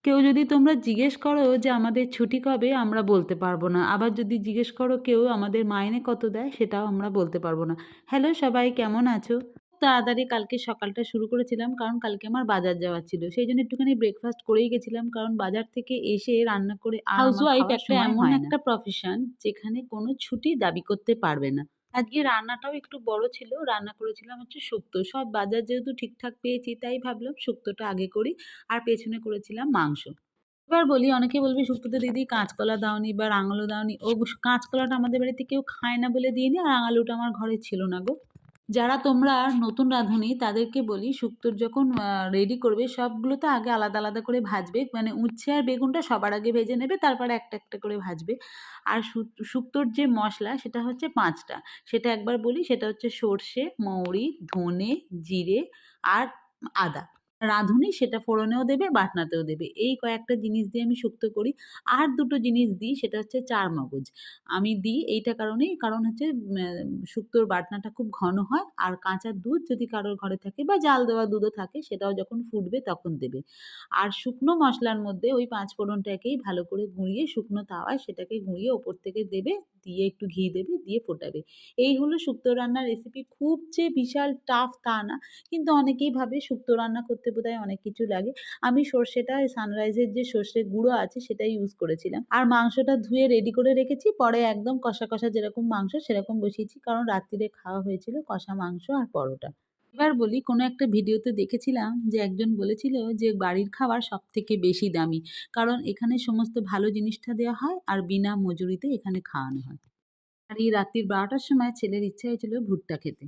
কেউ যদি তোমরা জিজ্ঞেস করো যে আমাদের ছুটি কবে, আমরা বলতে পারবো না। আবার যদি জিজ্ঞেস করো কেউ আমাদের মাইনে কত দেয়, সেটাও আমরা বলতে পারবো না। হ্যালো সবাই, কেমন আছো? তাড়াতাড়ি কালকে সকালটা শুরু করেছিলাম, কারণ কালকে আমার বাজার যাওয়ার ছিল। সেইজন্য একটুখানি ব্রেকফাস্ট করেই গেছিলাম, কারণ বাজার থেকে এসে রান্না করে আর আমার হাউসওয়াইফ খাওয়ার একটা সময় এমন হয় না। একটা প্রফেশন যেখানে কোনো ছুটি দাবি করতে পারবে না। আজকে রান্নাটাও একটু বড় ছিল। রান্না করেছিলাম হচ্ছে শুক্তো। সব বাজার যেহেতু ঠিকঠাক পেয়েছি, তাই ভাবলাম শুক্তোটা আগে করি। আর পেছনে করেছিলাম মাংস। এবার বলি, অনেকে বলবে, "শুক্তোতে দিদি কাঁচকলা দাওনি বা রাঙালু দাওনি।" ও কাঁচকলাটা আমাদের বাড়িতে কেউ খায় না বলে দিইনি, আর রাঙালুটা আমার ঘরে ছিল না গো। যারা তোমরা নতুন রাঁধুনি তাদেরকে বলি, শুক্তোর যখন রেডি করবে সবগুলো তো আগে আলাদা আলাদা করে ভাজবে। মানে উচ্ছে আর বেগুনটা সবার আগে ভেজে নেবে, তারপরে একটা একটা করে ভাজবে। আর শুক্তোর যে মশলা সেটা হচ্ছে ৫ টা। সেটা একবার বলি, সেটা হচ্ছে সর্ষে, মৌরি, ধনে, জিরে আর আদা। রাঁধুনি সেটা ফোড়নেও দেবে, বাটনাতেও দেবে। এই কয়েকটা জিনিস দিয়ে আমি শুক্তো করি। আর ২ টো জিনিস দিই, সেটা হচ্ছে চারমগজ। আমি দিই এইটা কারণেই, কারণ হচ্ছে শুক্তোর বাটনাটা খুব ঘন হয়, আর কাঁচা দুধ যদি কারোর ঘরে থাকে বা জাল দেওয়া দুধও থাকে, সেটাও যখন ফুটবে তখন দেবে। আর শুকনো মসলার মধ্যে ওই ৫ ফোড়নটাকেই ভালো করে গুঁড়িয়ে শুকনো তাওয়ায় সেটাকে গুঁড়িয়ে ওপর থেকে দেবে, দিয়ে একটু ঘি দেবে, দিয়ে ফোটাবে। এই হলো শুক্তো রান্নার রেসিপি। খুব যে বিশাল টাফ তা না। কিন্তু অনেকেই ভাবে শুক্তো রান্না করতে বোধহয় অনেক কিছু লাগে। আমি সর্ষেটা সানরাইজের যে সর্ষের গুঁড়ো আছে সেটাই ইউজ করেছিলাম। আর মাংসটা ধুয়ে রেডি করে রেখেছি। পরে একদম কষা, কষা যেরকম মাংস সেরকম বসিয়েছি। কারণ রাত্তিরে খাওয়া হয়েছিল কষা মাংস আর পরোটা। এবার বলি, কোনো একটা ভিডিওতে দেখেছিলাম যে একজন বলেছিল যে বাড়ির খাবার সবথেকে বেশি দামি। কারণ এখানে সমস্ত ভালো জিনিসটা দেওয়া হয় আর বিনা মজুরিতে এখানে খাওয়ানো হয়। আর এই রাত্রির ১২ টার সময় ছেলের ইচ্ছা হয়েছিল ভুট্টা খেতে।